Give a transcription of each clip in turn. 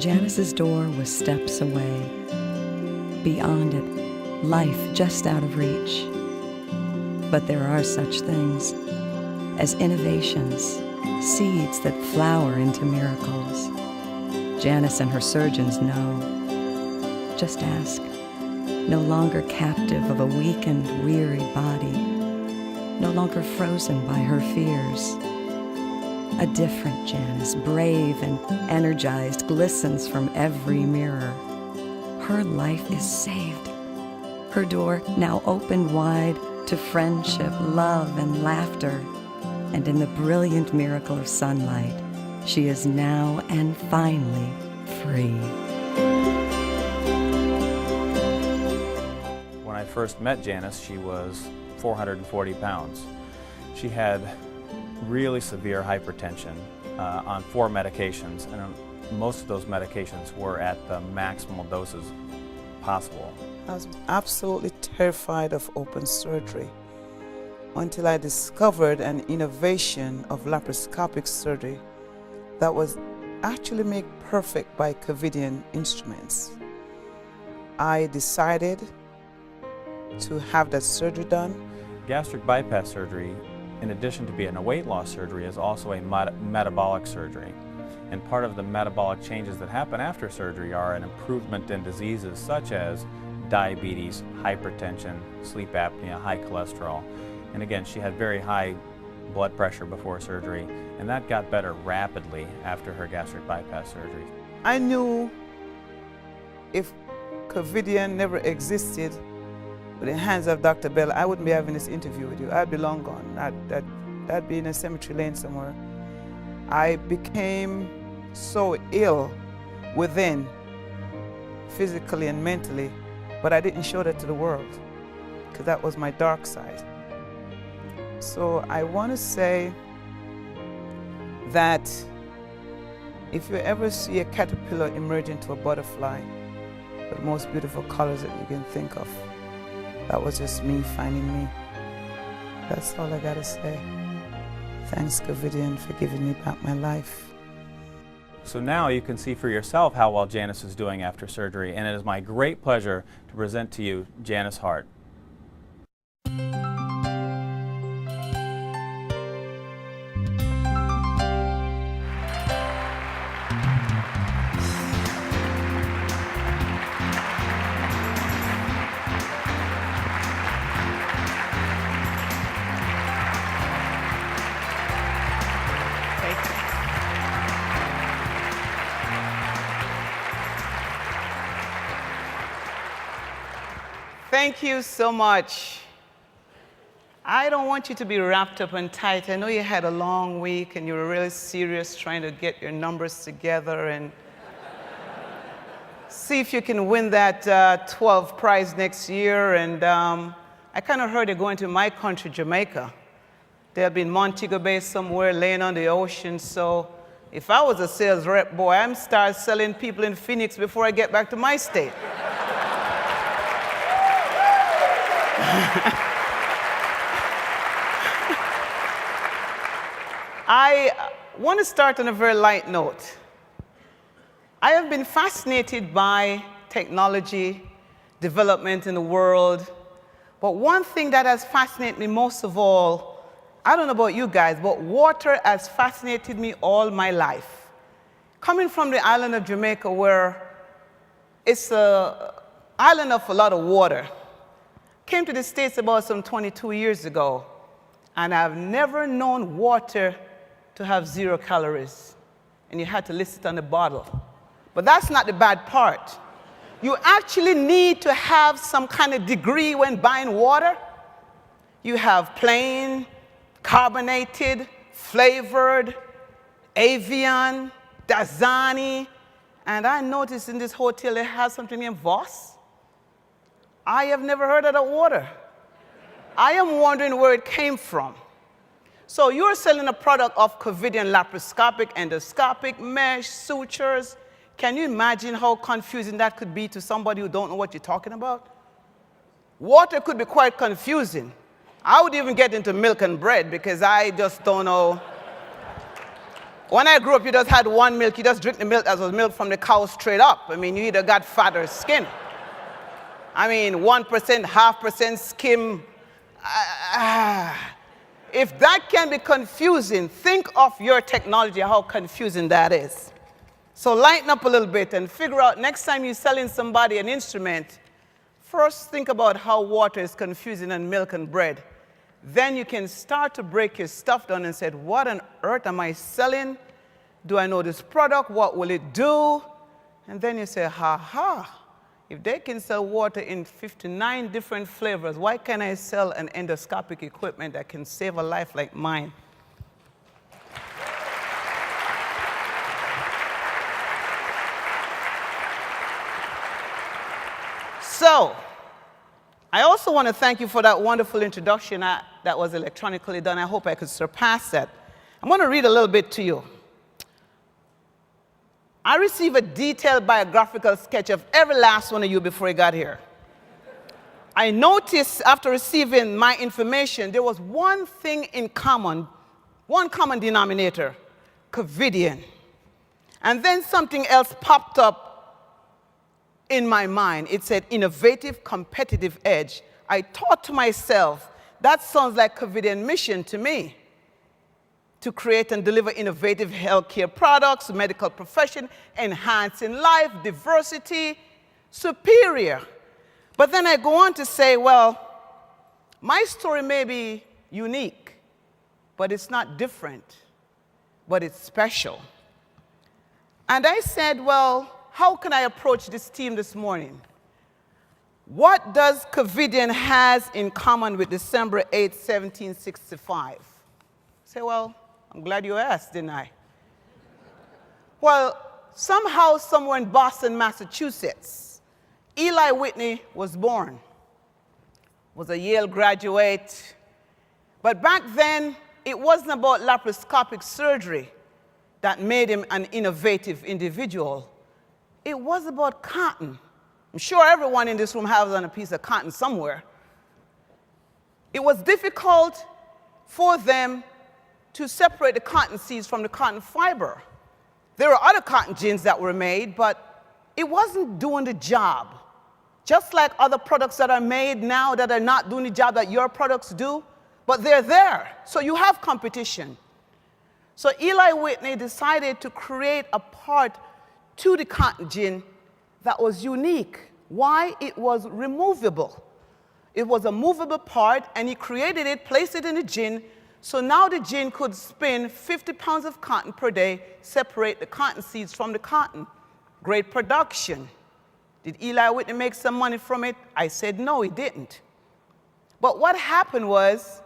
Janice's door was steps away. Beyond it, life just out of reach. But there are such things as innovations, seeds that flower into miracles. Janice and her surgeons know. Just ask. No longer captive of a weakened, weary body. No longer frozen by her fears. A different Janice, brave and energized, glistens from every mirror. Her life is saved. Her door now opened wide to friendship, love, and laughter. And in the brilliant miracle of sunlight, she is now and finally free. When I first met Janice, she was 440 pounds. She had really severe hypertension on 4 medications, and most of those medications were at the maximal doses possible. I was absolutely terrified of open surgery until I discovered an innovation of laparoscopic surgery that was actually made perfect by Covidian instruments. I decided to have that surgery done. Gastric bypass surgery, in addition to being a weight loss surgery, is also a metabolic surgery. And part of the metabolic changes that happen after surgery are an improvement in diseases such as diabetes, hypertension, sleep apnea, high cholesterol. And again, she had very high blood pressure before surgery, and that got better rapidly after her gastric bypass surgery. I knew if Covidian never existed with the hands of Dr. Bell, I wouldn't be having this interview with you. I'd be long gone. I'd be in a cemetery lane somewhere. I became so ill within, physically and mentally, but I didn't show that to the world because that was my dark side. So I want to say that if you ever see a caterpillar emerge into a butterfly, the most beautiful colors that you can think of, that was just me finding me. That's all I gotta say. Thanks, Covidian, for giving me back my life. So now you can see for yourself how well Janice is doing after surgery, and it is my great pleasure to present to you Janice Hart. Thank you so much. I don't want you to be wrapped up and tight. I know you had a long week and you were really serious trying to get your numbers together and see if you can win that 12 prize next year. And I kind of heard you're going to my country, Jamaica. They'll be in Montego Bay somewhere laying on the ocean. So if I was a sales rep, boy, I'm start selling people in Phoenix before I get back to my state. I want to start on a very light note. I have been fascinated by technology, development in the world, but one thing that has fascinated me most of all, I don't know about you guys, but water has fascinated me all my life. Coming from the island of Jamaica, where it's an island of a lot of water, came to the States about some 22 years ago, and I've never known water to have 0 calories, and you had to list it on the bottle. But that's not the bad part. You actually need to have some kind of degree when buying water. You have plain, carbonated, flavored, Avian, Dasani, and I noticed in this hotel it has something named Voss. I have never heard of that water. I am wondering where it came from. So you're selling a product of Covidian laparoscopic, endoscopic, mesh, sutures. Can you imagine how confusing that could be to somebody who don't know what you're talking about? Water could be quite confusing. I would even get into milk and bread because I just don't know When I grew up, you just had one milk. You just drink the milk that was milk from the cow straight up. I mean, you either got fat or skin. I mean, 1%, 0.5% skim. If that can be confusing, think of your technology, how confusing that is. So lighten up a little bit and figure out next time you're selling somebody an instrument, first think about how water is confusing and milk and bread. Then you can start to break your stuff down and say, what on earth am I selling? Do I know this product? What will it do? And then you say, if they can sell water in 59 different flavors, why can't I sell an endoscopic equipment that can save a life like mine? So, I also want to thank you for that wonderful introduction that was electronically done. I hope I could surpass that. I'm going to read a little bit to you. I received a detailed biographical sketch of every last one of you before I got here. I noticed after receiving my information, there was one thing in common, one common denominator, Covidian. And then something else popped up in my mind. It said innovative, competitive edge. I thought to myself, that sounds like Covidian mission to me, to create and deliver innovative healthcare products, medical profession, enhancing life, diversity, superior. But then I go on to say, well, my story may be unique, but it's not different, but it's special. And I said, well, how can I approach this team this morning? What does Covidian has in common with December 8, 1765? Say, well, I'm glad you asked, didn't I? Well, somehow, somewhere in Boston, Massachusetts, Eli Whitney was born. Was a Yale graduate. But back then, it wasn't about laparoscopic surgery that made him an innovative individual. It was about cotton. I'm sure everyone in this room has on a piece of cotton somewhere. It was difficult for them to separate the cotton seeds from the cotton fiber. There were other cotton gins that were made, but it wasn't doing the job. Just like other products that are made now that are not doing the job that your products do, but they're there. So you have competition. So Eli Whitney decided to create a part to the cotton gin that was unique. Why? It was removable. It was a movable part, and he created it, placed it in the gin, so now the gin could spin 50 pounds of cotton per day, separate the cotton seeds from the cotton. Great production. Did Eli Whitney make some money from it? I said no, he didn't. But what happened was,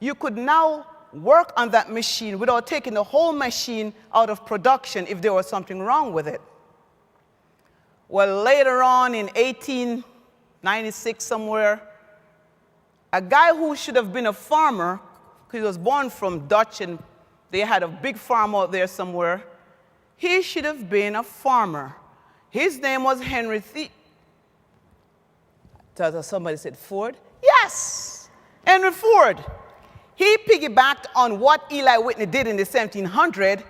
you could now work on that machine without taking the whole machine out of production if there was something wrong with it. Well, later on in 1896 somewhere, a guy who should have been a farmer, because he was born from Dutch and they had a big farm out there somewhere, he should have been a farmer. His name was Henry somebody said Ford? Yes, Henry Ford. He piggybacked on what Eli Whitney did in the 1700s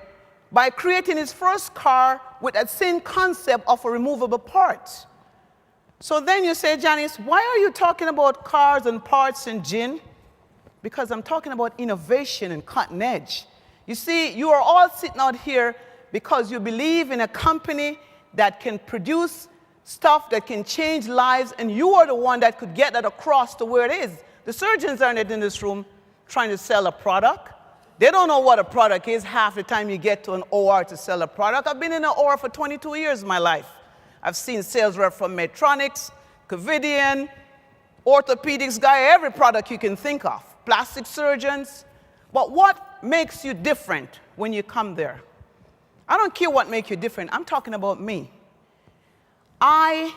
by creating his first car with that same concept of a removable part. So then you say, Janice, why are you talking about cars and parts and gin? Because I'm talking about innovation and cutting edge. You see, you are all sitting out here because you believe in a company that can produce stuff that can change lives, and you are the one that could get that across to where it is. The surgeons aren't in this room trying to sell a product. They don't know what a product is half the time you get to an OR to sell a product. I've been in an OR for 22 years of my life. I've seen sales rep from Medtronics, Covidian, orthopedics guy, every product you can think of, plastic surgeons. But what makes you different when you come there? I don't care what makes you different. I'm talking about me. I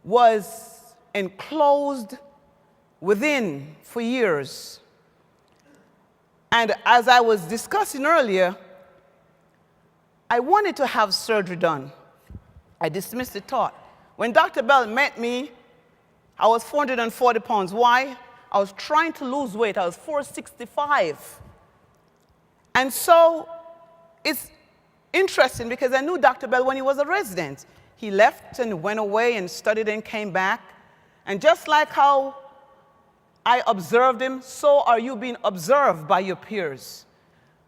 was enclosed within for years. And as I was discussing earlier, I wanted to have surgery done. I dismissed the thought. When Dr. Bell met me, I was 440 pounds. Why? I was trying to lose weight. I was 465. And so it's interesting because I knew Dr. Bell when he was a resident. He left and went away and studied and came back. And just like how I observed him, so are you being observed by your peers.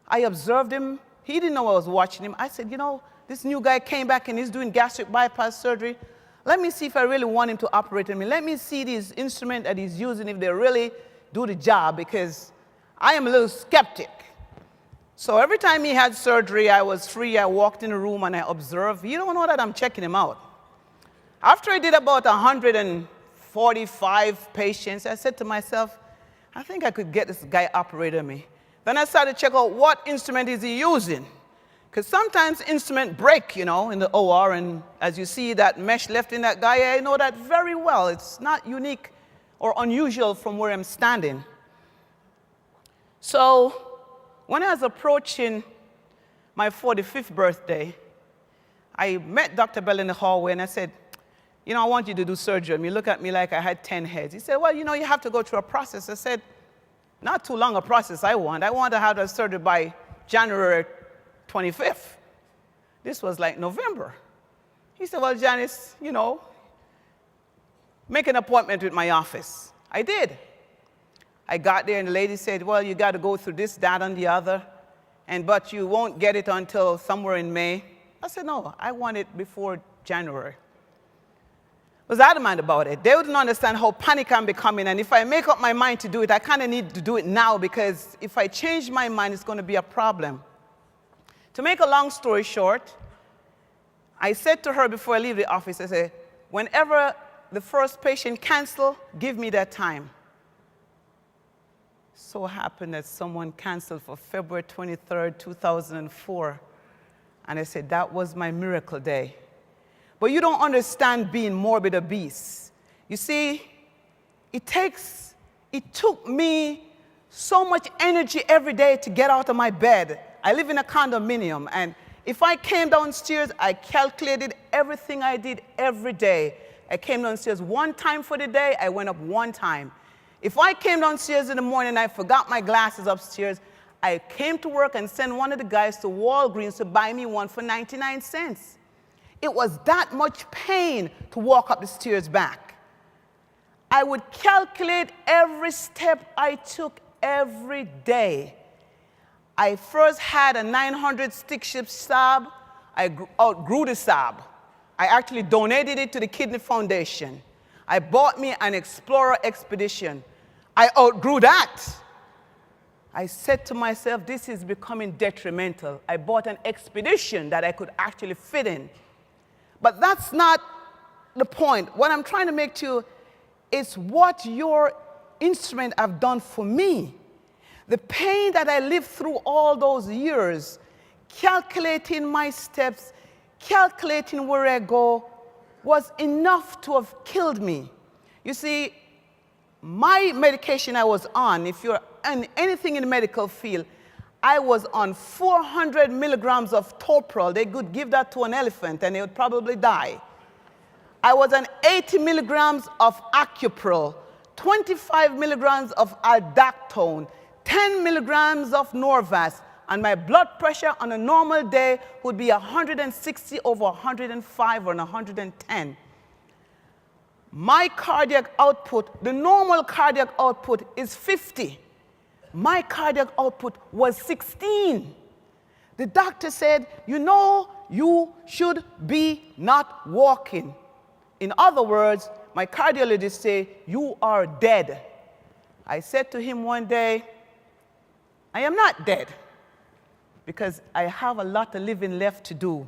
I observed him. He didn't know I was watching him. I said, you know, this new guy came back and he's doing gastric bypass surgery. Let me see if I really want him to operate on me. Let me see these instruments that he's using, if they really do the job, because I am a little skeptic. So every time he had surgery, I was free. I walked in the room and I observed. You don't know that I'm checking him out. After I did about 145 patients, I said to myself, I think I could get this guy operated on me. Then I started to check out what instrument is he using. Because sometimes instruments break, you know, in the OR, and as you see that mesh left in that guy, I know that very well. It's not unique or unusual from where I'm standing. So when I was approaching my 45th birthday, I met Dr. Bell in the hallway and I said, you know, I want you to do surgery. And he looked at me like I had 10 heads. He said, well, you know, you have to go through a process. I said, not too long a process I want. I want to have that surgery by January 25th. This was like November. He said, well, Janice, you know, make an appointment with my office. I did. I got there and the lady said, well, you got to go through this, that, and the other, but you won't get it until somewhere in May. I said, no, I want it before January. I was adamant about it. They wouldn't understand how panic I'm becoming, and if I make up my mind to do it, I kind of need to do it now, because if I change my mind, it's going to be a problem. To make a long story short, I said to her before I leave the office, I said, whenever the first patient cancels, give me that time. So happened that someone canceled for February 23rd, 2004. And I said, that was my miracle day. But you don't understand being morbid obese. You see, it took me so much energy every day to get out of my bed. I live in a condominium, and if I came downstairs, I calculated everything I did every day. I came downstairs one time for the day, I went up one time. If I came downstairs in the morning and I forgot my glasses upstairs, I came to work and sent one of the guys to Walgreens to buy me one for 99 cents. It was that much pain to walk up the stairs back. I would calculate every step I took every day. I first had a 900 stick-shift Saab. I outgrew the Saab. I actually donated it to the Kidney Foundation. I bought me an Explorer Expedition. I outgrew that. I said to myself, this is becoming detrimental. I bought an Expedition that I could actually fit in. But that's not the point. What I'm trying to make to you is what your instrument have done for me. The pain that I lived through all those years, calculating my steps, calculating where I go, was enough to have killed me. You see, my medication I was on, if you're in anything in the medical field, I was on 400 milligrams of Toprol. They could give that to an elephant and they would probably die. I was on 80 milligrams of Acupril, 25 milligrams of Aldactone, 10 milligrams of Norvasc, and my blood pressure on a normal day would be 160 over 105 or 110. My cardiac output, the normal cardiac output is 50. My cardiac output was 16. The doctor said, you know, you should be not walking. In other words, my cardiologist said, you are dead. I said to him one day, I am not dead, because I have a lot of living left to do.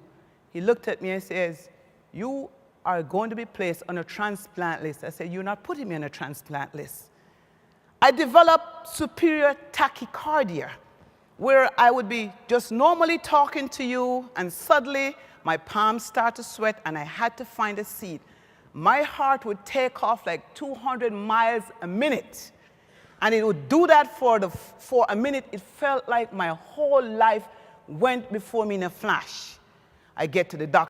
He looked at me and says, you are going to be placed on a transplant list. I said, you're not putting me on a transplant list. I developed superior tachycardia, where I would be just normally talking to you, and suddenly my palms start to sweat, and I had to find a seat. My heart would take off like 200 miles a minute. And it would do that for a minute. It felt like my whole life went before me in a flash. I get to the doctor.